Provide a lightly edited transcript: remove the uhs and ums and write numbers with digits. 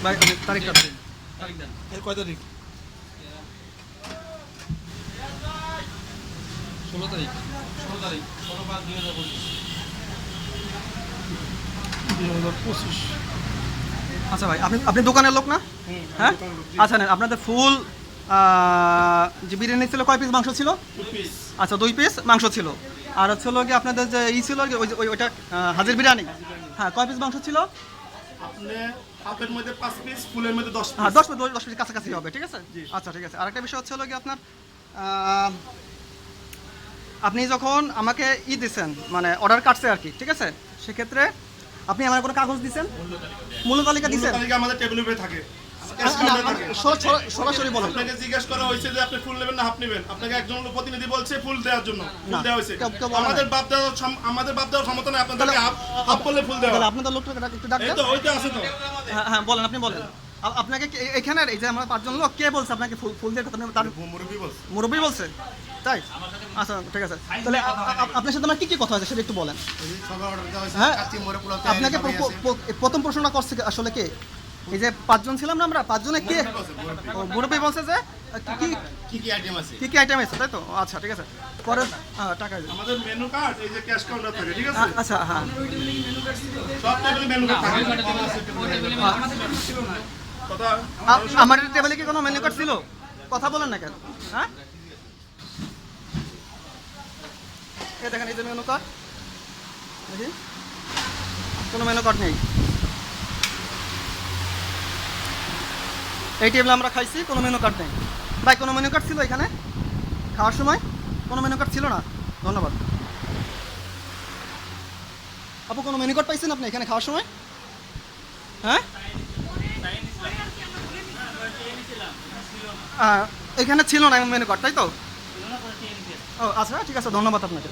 ভাই তারিখটা দিন। তারিখ দেন। এর কয় তারিখ? 16 তারিখ। 16 তারিখ 16/5/2025। 2025। আচ্ছা ভাই, আপনি দোকানের লোক না? হ্যাঁ, আচ্ছা নেন আপনাদের ফুল যে বিরিয়ানি ছিল, কয় পিস মাংস ছিল? 2 পিস। আচ্ছা 2 পিস মাংস ছিল। আর হচ্ছে হলো কি আপনাদের যে ছিল আর কি, ওইটা হাজির বিরিয়ানি। হ্যাঁ, কয় পিস মাংস ছিল? আপনি হাফের মধ্যে 5 পিস, ফুলের মধ্যে 10 পিস। হ্যাঁ 10 পিস কাছাকাছি হবে, ঠিক আছে? আচ্ছা ঠিক আছে। আরেকটা বিষয় হচ্ছে হলো কি আপনার আপনি যখন আমাকে দিচ্ছেন, মানে অর্ডার কাটছে আর কি, ঠিক আছে? সেক্ষেত্রে আপনি আমার কোনো কাগজ দিচ্ছেন, মূল্য তালিকা দিচ্ছেন? তালিকা আমাদের টেবিলের উপরে থাকে। সরাসরি বলুন। আপনাকে জিজ্ঞেস করা হয়েছে যে আপনি ফুল নেবেন না হাফ নেবেন, আপনাকে একজন লোক প্রতিনিধি বলছে ফুল দেওয়ার জন্য, ফুল দেওয়া হয়েছে। আমাদের বাপ দেওয়ার ক্ষমতা নেই আপনাদেরকে হাফ বললে ফুল দেওয়া। তাহলে আপনাদের লোকটা একটু ডাক এই দেন। তো ওইটা আছে তো। হ্যাঁ বলেন, আপনি বলেন। আপনাকে এখানে এই যে আমরা 5 জন লোক, কে বলছে আপনাকে ফুল দিয়ে কথা? তার মুরব্বি বলছে। মুরব্বী বলছে, তাই? আচ্ছা ঠিক আছে। তাহলে আপনার সাথে আমার কি কথা হয়েছে সেটা একটু বলেন। হ্যাঁ, আপনাকে প্রথম প্রশ্নটা করছে আসলে কে? এই যে 5 জন ছিলাম না আমরা, 5 জনে কে? মুরব্বী বলছে যে কি আইটেম আছে? কি আইটেম আছে, তাই তো? আচ্ছা ঠিক আছে। পরে টাকা আমাদের মেনু কার্ড এই যে ক্যাশ কাউন্টার থাকে, ঠিক আছে? আচ্ছা হ্যাঁ, সব টেবিলে মেনু কার্ড থাকে। কথা আমার টেবিলে কি কোনো মেনু কার্ড ছিল? কথা বলেন না কেন? হ্যাঁ, এই দেখেন, এই যে মেনু কার্ড, দেখি কোনো মেনু কার্ড নেই। এই টেবিলে আমরা খাইছি, কোনো মেনু কার্ড নেই। ভাই কোনো মেনু কার্ড ছিল এখানে খাওয়ার সময়? কোনো মেনু কার্ড ছিল না। ধন্যবাদ। আপু কোনো মেনু কার্ড পাইছেন আপনি এখানে খাওয়ার সময়? হ্যাঁ, এখানে ছিল না মেনু কার্ড, তাই তো? ও আচ্ছা ঠিক আছে, ধন্যবাদ আপনাকে।